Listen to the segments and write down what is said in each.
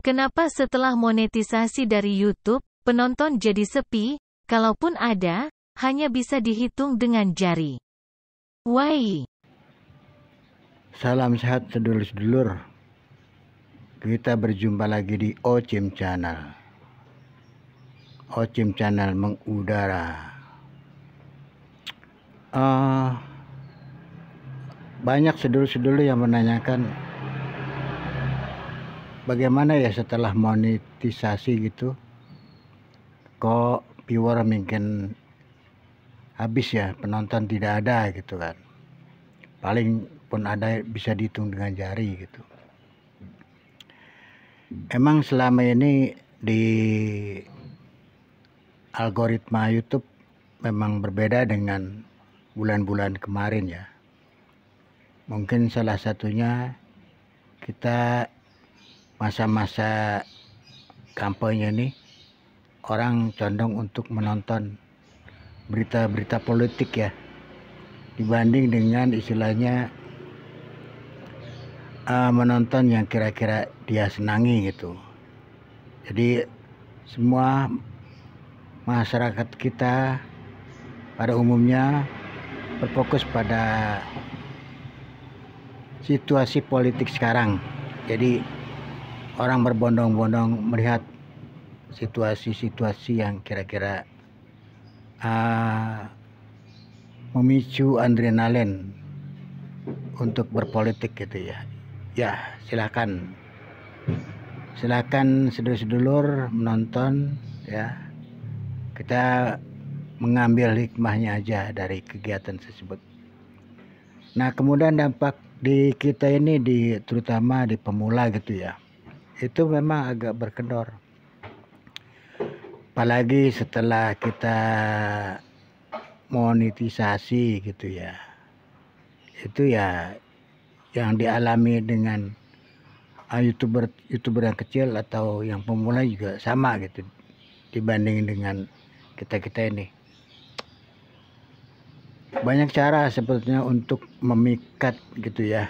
Kenapa setelah monetisasi dari YouTube, penonton jadi sepi, kalaupun ada, hanya bisa dihitung dengan jari? Why? Salam sehat sedulur-sedulur. Kita berjumpa lagi di Ocim Channel. Ocim Channel mengudara. Banyak sedulur-sedulur yang menanyakan bagaimana ya setelah monetisasi gitu, kok viewer mungkin habis ya, penonton tidak ada gitu kan. Paling pun ada bisa dihitung dengan jari gitu. Emang selama ini di algoritma YouTube memang berbeda dengan bulan-bulan kemarin ya. Mungkin salah satunya kita masa-masa kampanye ini orang condong untuk menonton berita-berita politik ya, dibanding dengan istilahnya menonton yang kira-kira dia senangi gitu. Jadi semua masyarakat kita pada umumnya berfokus pada situasi politik sekarang. Jadi orang berbondong-bondong melihat situasi-situasi yang kira-kira memicu adrenalin untuk berpolitik gitu ya. Ya, silakan sedulur-sedulur menonton ya. Kita mengambil hikmahnya aja dari kegiatan tersebut. Nah, kemudian dampak di kita ini terutama di pemula gitu ya, itu memang agak berkendor. Apalagi setelah kita monetisasi gitu ya. Itu ya yang dialami dengan YouTuber yang kecil atau yang pemula juga sama gitu dibanding dengan kita ini. Banyak cara sebetulnya untuk memikat gitu ya,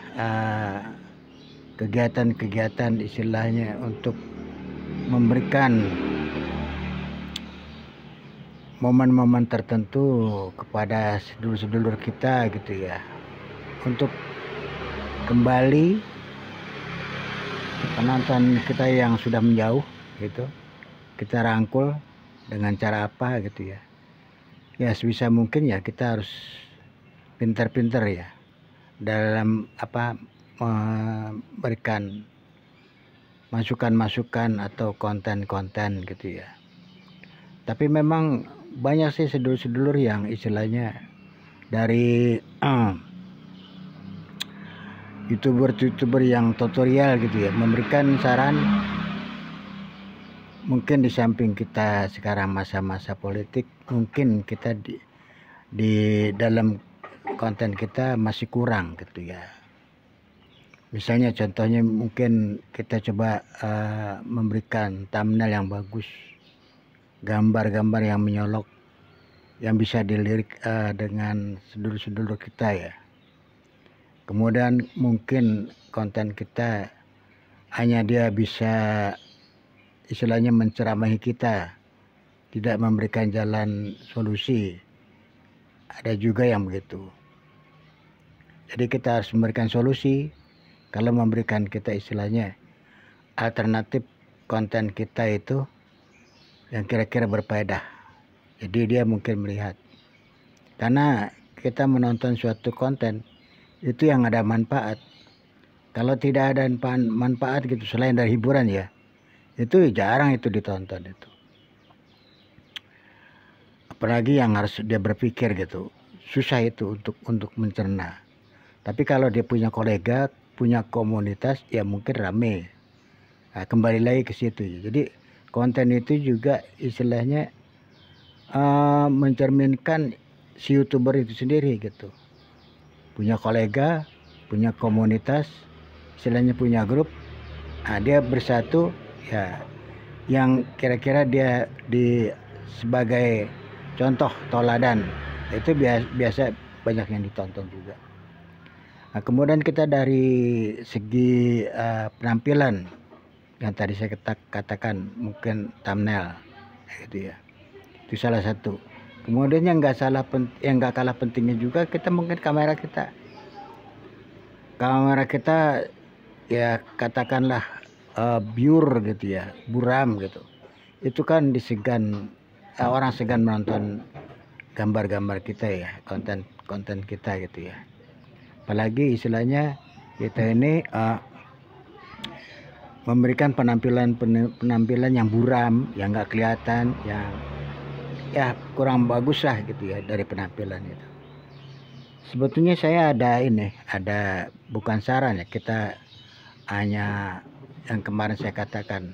kegiatan-kegiatan istilahnya untuk memberikan momen-momen tertentu kepada sedulur-sedulur kita gitu ya, untuk kembali penonton kita yang sudah menjauh gitu, kita rangkul dengan cara apa gitu ya. Ya sebisa mungkin ya kita harus pintar-pintar ya dalam memberikan masukan-masukan atau konten-konten gitu ya. Tapi memang banyak sih sedulur-sedulur yang istilahnya dari YouTuber yang tutorial gitu ya, memberikan saran. Mungkin di samping kita sekarang masa-masa politik, mungkin kita di dalam konten kita masih kurang gitu ya. Misalnya contohnya mungkin kita coba memberikan thumbnail yang bagus, gambar-gambar yang menyolok, yang bisa dilirik dengan sedulur-sedulur kita ya. Kemudian mungkin konten kita hanya dia bisa istilahnya menceramahi kita, tidak memberikan jalan solusi. Ada juga yang begitu. Jadi kita harus memberikan solusi. Kalau memberikan kita istilahnya alternatif konten kita itu yang kira-kira berfaedah. Jadi dia mungkin melihat. Karena kita menonton suatu konten itu yang ada manfaat. Kalau tidak ada manfaat gitu selain dari hiburan ya, itu jarang itu ditonton itu. Apalagi yang harus dia berpikir gitu, susah itu untuk mencerna. Tapi kalau dia punya kolega, punya komunitas, ya mungkin rame. Nah, kembali lagi ke situ. Jadi konten itu juga istilahnya mencerminkan si YouTuber itu sendiri gitu. Punya kolega, punya komunitas, istilahnya punya grup. Nah, dia bersatu ya, yang kira-kira dia sebagai contoh toladan itu biasa banyak yang ditonton juga. Nah, kemudian kita dari segi penampilan yang tadi saya katakan, mungkin thumbnail gitu ya. Itu salah satu. Kemudian yang nggak kalah pentingnya juga, kita mungkin kamera kita ya katakanlah blur gitu ya, buram gitu. Itu kan orang segan menonton gambar-gambar kita ya, konten kita gitu ya. Apalagi istilahnya kita ini memberikan penampilan yang buram, yang nggak kelihatan, yang ya kurang bagus lah gitu ya dari penampilan itu. Sebetulnya saya ada bukan saran ya, kita hanya yang kemarin saya katakan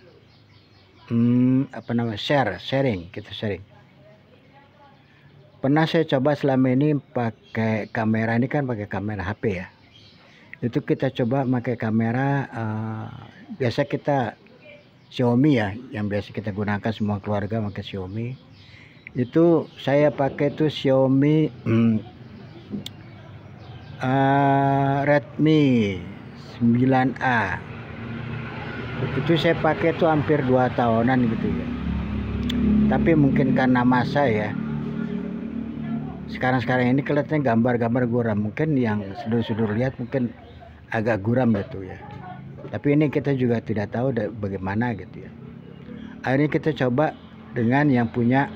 sharing. Pernah saya coba selama ini pakai kamera, ini kan pakai kamera HP ya. Itu kita coba pakai kamera biasa kita Xiaomi ya, yang biasa kita gunakan semua keluarga pakai Xiaomi. Itu saya pakai tuh Xiaomi Redmi 9A. Itu saya pakai tuh hampir 2 tahunan gitu ya. Tapi mungkin karena masa ya, sekarang ini kelihatannya gambar-gambar guram. Mungkin yang sudur-sudur lihat mungkin agak guram gitu ya. Tapi ini kita juga tidak tahu bagaimana gitu ya. Akhirnya kita coba dengan yang punya,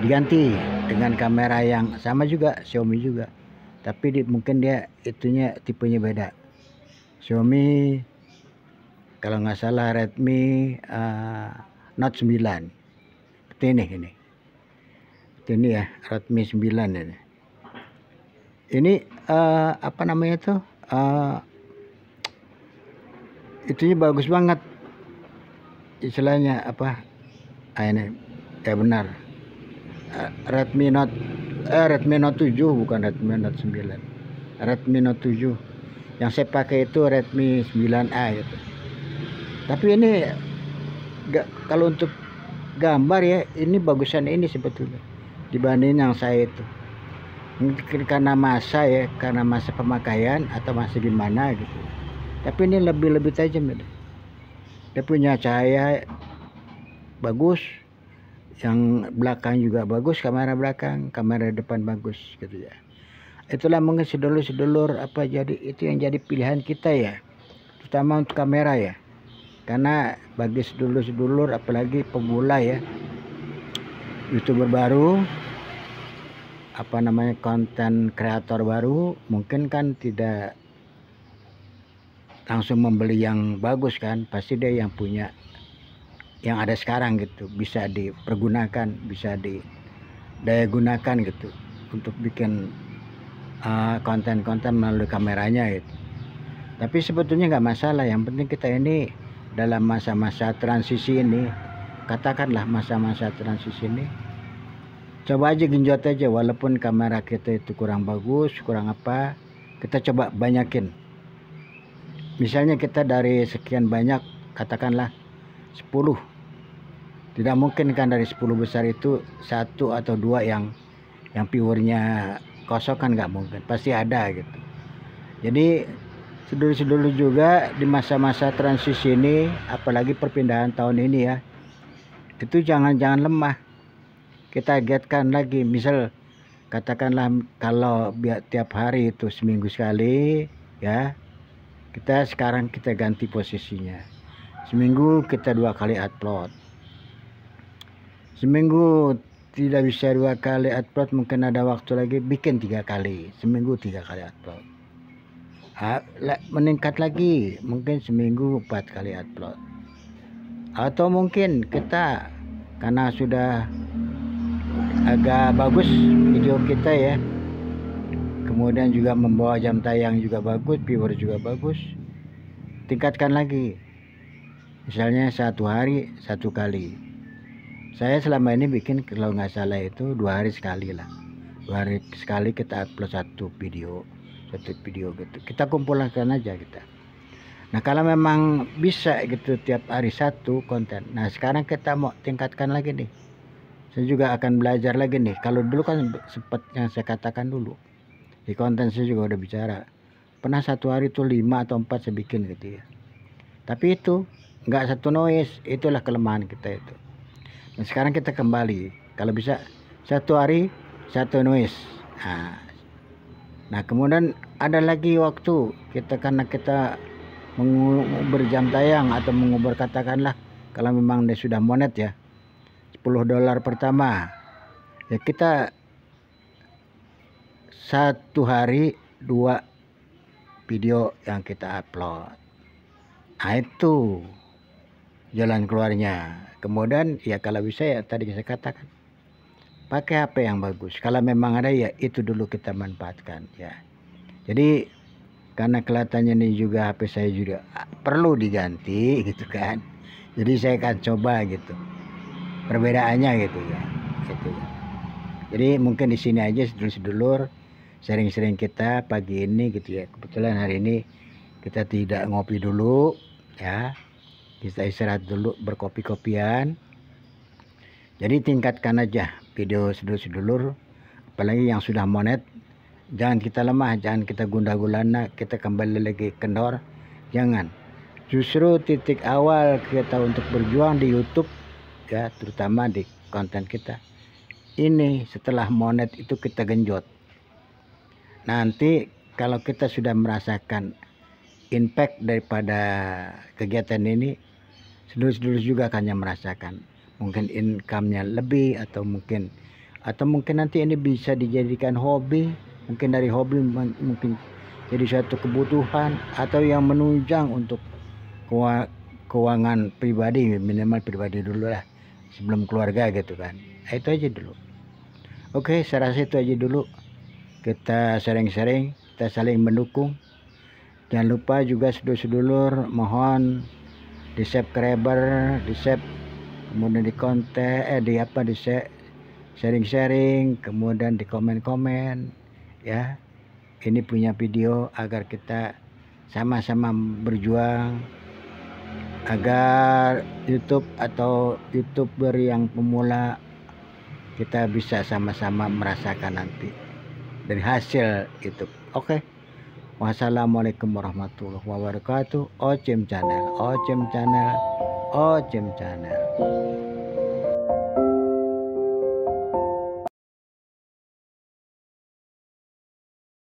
diganti dengan kamera yang sama juga, Xiaomi juga. Tapi mungkin dia tipenya beda. Xiaomi kalau nggak salah Redmi Note 9. Ini ya, Redmi 9 ini. Ini apa namanya tuh? Itunya bagus banget. Istilahnya apa? Ini ya benar. Redmi Note 7, bukan Redmi Note 9. Redmi Note 7. Yang saya pakai itu Redmi 9A gitu. Tapi ini kalau untuk gambar ya, ini bagusan ini sebetulnya dibanding yang saya itu. Mungkin karena masa pemakaian atau masih gimana gitu. Tapi ini lebih tajam ya. Dia punya cahaya bagus, yang belakang juga bagus, kamera belakang, kamera depan bagus gitu ya. Itulah mungkin sedulur jadi itu yang jadi pilihan kita ya, terutama untuk kamera ya. Karena bagi sedulur apalagi pemula ya, YouTuber baru, konten kreator baru, mungkin kan tidak langsung membeli yang bagus kan, pasti dia yang punya yang ada sekarang gitu, bisa dipergunakan, bisa didaya gunakan gitu untuk bikin konten-konten melalui kameranya gitu. Tapi sebetulnya nggak masalah, yang penting kita ini dalam masa-masa transisi ini, katakanlah masa-masa transisi ini, coba aja genjot aja, walaupun kamera kita itu kurang bagus, kurang apa, kita coba banyakin. Misalnya kita dari sekian banyak, katakanlah 10. Tidak mungkin kan dari 10 besar itu 1 atau 2 yang pure-nya kosong, kan nggak mungkin, pasti ada gitu. Jadi sedulur-sedulur juga di masa-masa transisi ini, apalagi perpindahan tahun ini ya, itu jangan lemah. Kita giatkan lagi, misal katakanlah kalau tiap hari itu seminggu sekali ya, sekarang kita ganti posisinya. Seminggu kita 2 kali upload. Seminggu tidak bisa 2 kali upload, mungkin ada waktu lagi bikin 3 kali. Seminggu 3 kali upload. Meningkat lagi, mungkin seminggu 4 kali upload. Atau mungkin kita karena sudah agak bagus video kita ya, kemudian juga membawa jam tayang juga bagus, viewer juga bagus, tingkatkan lagi. Misalnya 1 hari 1 kali. Saya selama ini bikin kalau nggak salah itu 2 hari sekali lah. 2 hari sekali kita upload satu video gitu. Kita kumpulkan aja kita. Nah kalau memang bisa gitu tiap hari 1 konten. Nah sekarang kita mau tingkatkan lagi nih. Saya juga akan belajar lagi nih. Kalau dulu kan sempat yang saya katakan dulu, di konten saya juga udah bicara, pernah 1 hari itu 5 atau 4 saya bikin gitu ya. Tapi itu nggak satu noise. Itulah kelemahan kita itu. Nah, sekarang kita kembali, kalau bisa satu hari satu noise. Nah kemudian ada lagi waktu kita, karena kita berjam tayang atau mengubur, katakanlah kalau memang dia sudah monet ya, $10 pertama ya, kita satu hari 2 video yang kita upload. Nah itu jalan keluarnya. Kemudian ya kalau bisa ya tadi saya katakan, pakai HP yang bagus. Kalau memang ada ya itu dulu kita manfaatkan ya. Jadi karena kelihatannya ini juga HP saya juga perlu diganti gitu kan. Jadi saya akan coba gitu perbedaannya gitu ya. Gitu ya. Jadi mungkin di sini aja sedulur-sedulur sering-sering kita pagi ini gitu ya. Kebetulan hari ini kita tidak ngopi dulu ya. Kita istirahat dulu berkopi-kopian. Jadi tingkatkan aja video sedulur-sedulur, apalagi yang sudah monet. Jangan kita lemah, jangan kita gundah gulana, kita kembali lagi kendor. Jangan. Justru titik awal kita untuk berjuang di YouTube ya, terutama di konten kita ini, setelah monet itu kita genjot. Nanti kalau kita sudah merasakan impact daripada kegiatan ini, sedulur-sedulur juga akan merasakan mungkin income-nya lebih, atau mungkin nanti ini bisa dijadikan hobi, mungkin dari hobi mungkin jadi suatu kebutuhan, atau yang menunjang untuk keuangan pribadi, minimal pribadi dulu lah sebelum keluarga gitu kan. Itu aja dulu. Oke, saya rasa itu aja dulu. Kita sering-sering, kita saling mendukung. Jangan lupa juga sedulur-sedulur, mohon di subscriber, di sub, kemudian di konten, di sharing-sharing, kemudian di komen-komen ya. Ini punya video agar kita sama-sama berjuang agar YouTube atau YouTuber yang pemula kita bisa sama-sama merasakan nanti dari hasil YouTube. Oke. Wassalamualaikum warahmatullahi wabarakatuh. Ocem Channel, Ocem Channel, Ocem Channel.